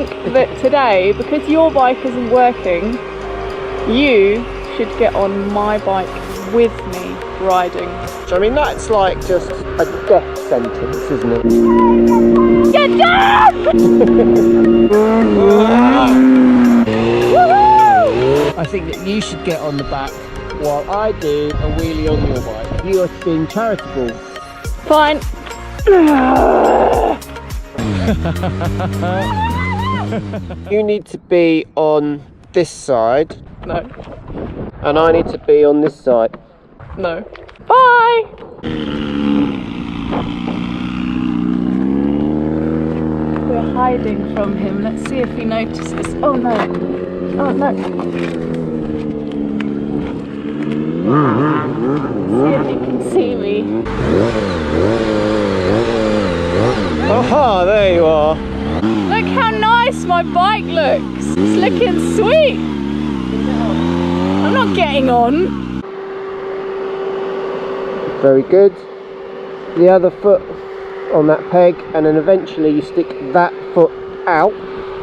think that today, because your bike isn't working, you should get on my bike with me riding. I mean, that's like just a death sentence, isn't it? Get down! I think that you should get on the back while I do a wheelie on your bike. You are being charitable. Fine. You need to be on this side. No. And I need to be on this side. No. Bye! We're hiding from him. Let's see if he notices. Oh no. Oh no. See if he can see me. Aha, there you are. Look how nice my bike looks. It's looking sweet. I'm not getting on. Very good. The other foot on that peg, and then eventually you stick that foot out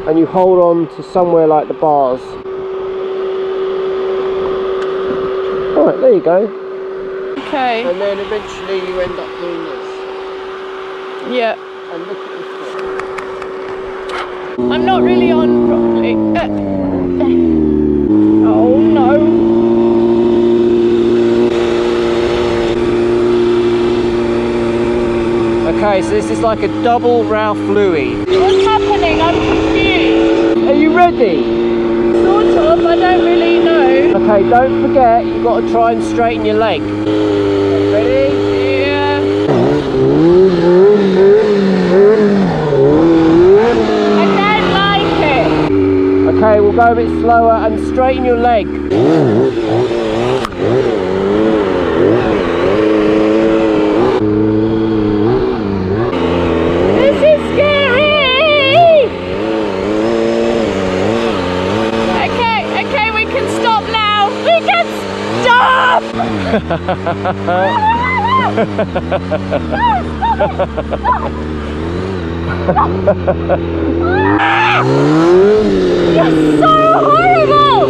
and you hold on to somewhere like the bars. Alright, there you go. Okay. And then eventually you end up doing this. Yeah. And look at the foot. I'm not really on properly. Oh no. Okay, so this is like a double Ralph Louis. What's happening? I'm confused. Are you ready? Sort of, I don't really know. Okay, don't forget, you've got to try and straighten your leg. Ready? Yeah. I don't like it. Okay, we'll go a bit slower and straighten your leg. This is scary! Okay, we can stop now. We can stop! You're so horrible!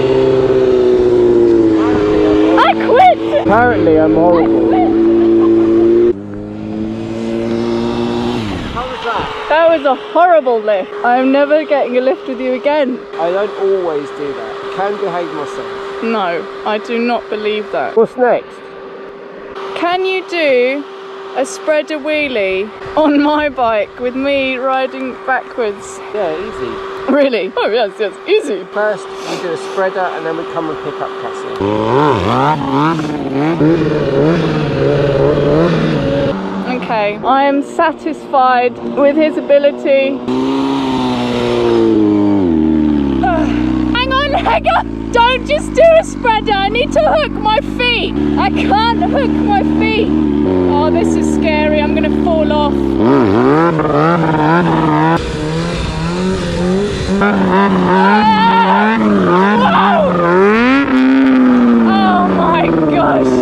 I quit! Apparently I'm horrible. How was that? That was a horrible lift. I'm never getting a lift with you again. I don't always do that. I can behave myself. No, I do not believe that. What's next? Can you do a spreader wheelie on my bike with me riding backwards? Yeah, easy. Really? Oh yes, easy. First we do a spreader and then we come and pick up Cassie. Okay, I am satisfied with his ability. Hang on! Don't just do a spreader, I need to hook my feet. I can't hook my feet. Oh, this is scary, I'm gonna fall off. Oh my gosh.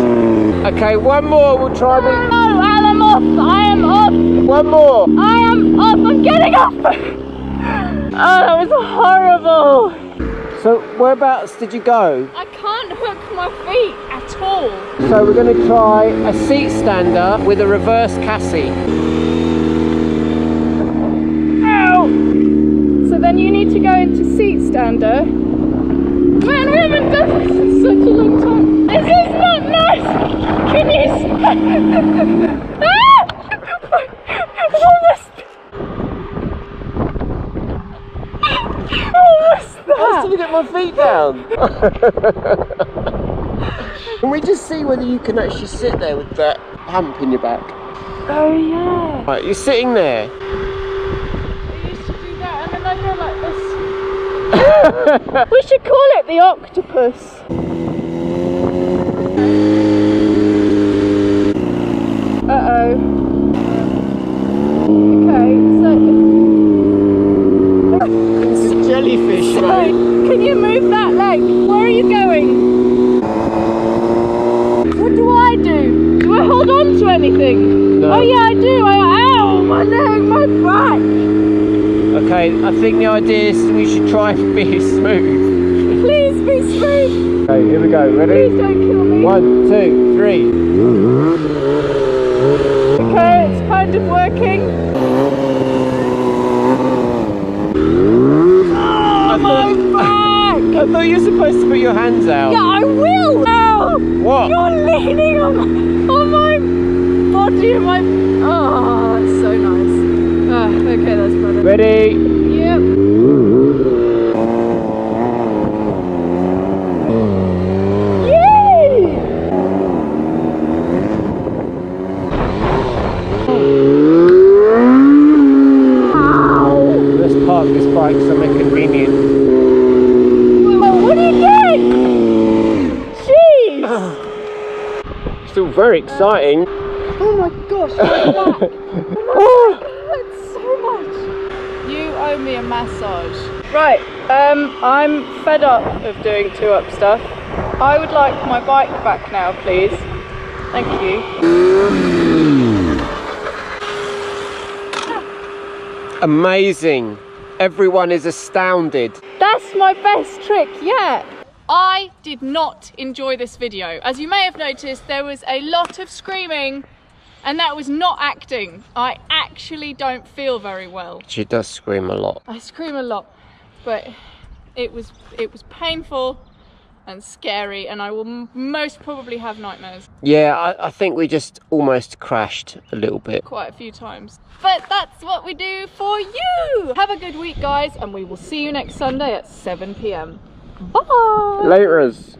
Okay, one more, we'll try the... No, I'm off, I am off. One more. I am off, I'm getting off. Oh, that was horrible. So whereabouts did you go? I can't hook my feet at all. So we're going to try a seat stander with a reverse Cassie. Ow! So then you need to go into seat stander. Man, we haven't done this in such a long time. This is not nice. Can you ah! I was trying to get my feet down. Can we just see whether you can actually sit there with that hump in your back? Oh yeah. Right, you're sitting there. I used to do that and then I go like this. We should call it the octopus. Uh-oh. Okay, so... It's a jellyfish, right? Can you move that leg? Where are you going? What do I do? Do I hold on to anything? No. Oh yeah, I do. Ow, my leg, my back. Okay, I think the idea is we should try and be smooth. Please be smooth. Okay, here we go. Ready? Please don't kill me. 1, 2, 3. Okay, it's kind of working. Oh, my back! I thought you were supposed to put your hands out. Yeah, I will. Ow! What? You're leaning on my body and my... Oh, that's so nice. Oh, okay, that's better. Ready? Yep. Yay! Let's park this bike somewhere convenient. What are you doing? Jeez! Still very exciting. Oh my gosh, my back! It hurts so much. You owe me a massage. Right, I'm fed up of doing 2-up stuff. I would like my bike back now, please. Thank you. Amazing. Everyone is astounded. That's my best trick yet. I did not enjoy this video. As you may have noticed, there was a lot of screaming, and that was not acting. I actually don't feel very well. She does scream a lot. I scream a lot, but it was painful and scary, and I will most probably have nightmares. Yeah, I think we just almost crashed a little bit. Quite a few times. But that's what we do for you. Have a good week, guys, and we will see you next Sunday at 7 p.m. Bye! Laterers.